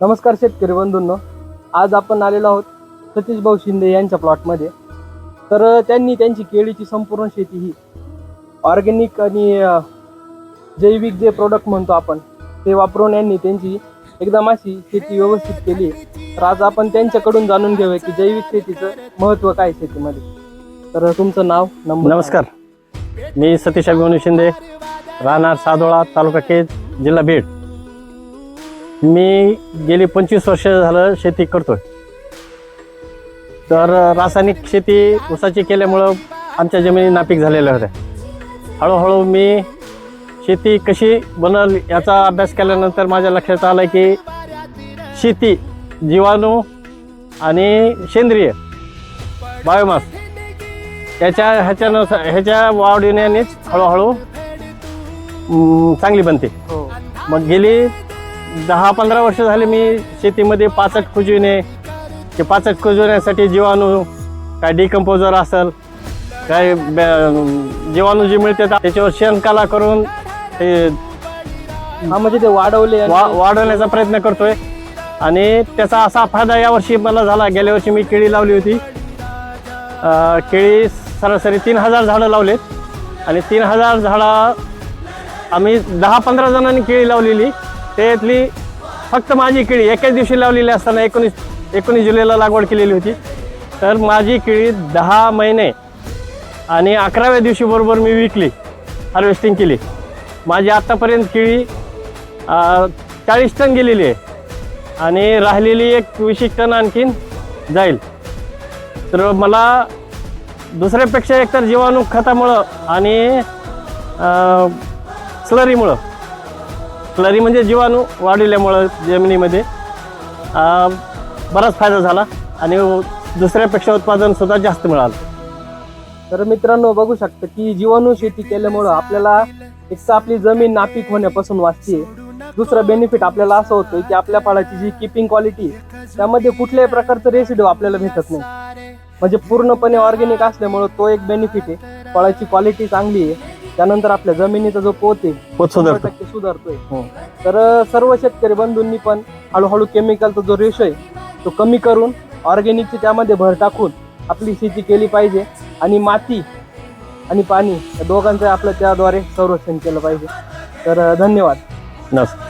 नमस्कार शेतकरी बंधूंनो, आज आपण आलेलो आहोत सतीश भाऊ शिंदे यांच्या प्लॉटमध्ये. तर त्यांनी त्यांची केळीची संपूर्ण शेती ही ऑर्गॅनिक आणि जैविक जे प्रोडक्ट म्हणतो आपण ते वापरून यांनी त्यांची एकदम अशी शेती व्यवस्थित केली. तर आज आपण त्यांच्याकडून जाणून घेऊया की जैविक शेतीचं महत्त्व काय शेतीमध्ये. तर तुमचं नाव, नंबर. नमस्कार, मी सतीश अभिमन्यू शिंदे, राहणार सादोळा, तालुका केज, जिल्हा बीड. मी गेली 25 वर्ष झालं शेती करतोय. तर रासायनिक शेती ऊसाची केल्यामुळं आमच्या जमिनी नापीक झालेल्या होत्या. हळूहळू मी शेती कशी बनल याचा अभ्यास केल्यानंतर माझ्या लक्षात आलं की शेती जीवाणू आणि सेंद्रिय बायोमास ह्याच्या वाढविण्यानेच हळूहळू चांगली बनते. मग गेली 10-15 वर्ष झाले मी शेतीमध्ये पाचट कुजविणे, ते पाचट कुजवण्यासाठी जीवाणू काय डिकम्पोजर असेल, काय जीवाणू जे मिळते त्याच्यावर शेणकाला करून ते म्हणजे ते वाढवण्याचा प्रयत्न करतोय. आणि त्याचा असा फायदा यावर्षी मला झाला. गेल्या वर्षी मी केळी लावली होती. केळी सरासरी 3000 झाडं लावलेत आणि 3000 झाडं आम्ही 10-15 जणांनी केळी लावलेली. त्यातली फक्त माझी केळी एकाच दिवशी लावलेली असताना 19 जुलैला लागवड केलेली होती. तर माझी केळी 10 महिने आणि 11व्या दिवशी बरोबर मी विकली, हार्वेस्टिंग केली. माझी आत्तापर्यंत केळी 40 टन गेलेली आहे आणि राहिलेली एक 20 टन आणखीन जाईल. तर मला दुसऱ्यापेक्षा एकतर जीवाणू खतामुळं आणि स्लरी म्हणजे जीवाणू वाढवल्यामुळं जमिनीमध्ये बराच फायदा झाला आणि दुसऱ्यापेक्षा उत्पादन सुद्धा जास्त मिळालं. तर मित्रांनो, बघू शकता की जीवाणू शेती केल्यामुळं आपल्याला एक तर आपली जमीन नापीक होण्यापासून वाचते. दुसरा बेनिफिट आपल्याला असं होतं की आपल्या फळाची जी किपिंग क्वालिटी त्यामध्ये कुठल्याही प्रकारचं रेसिड्यू आपल्याला भेटत नाही. म्हणजे पूर्णपणे ऑर्गॅनिक असल्यामुळं तो एक बेनिफिट आहे. फळाची क्वालिटी चांगली आहे. त्यानंतर आपल्या जमिनीचा जो पोत आहे 100% सुधारतोय. तर सर्व शेतकरी बंधूंनी पण हळूहळू केमिकलचा जो रेशो आहे तो कमी करून ऑर्गॅनिकची त्यामध्ये भर टाकून आपली शेती केली पाहिजे. आणि माती आणि पाणी या दोघांचं आपलं त्याद्वारे संरक्षण केलं पाहिजे. तर धन्यवाद. नमस्कार.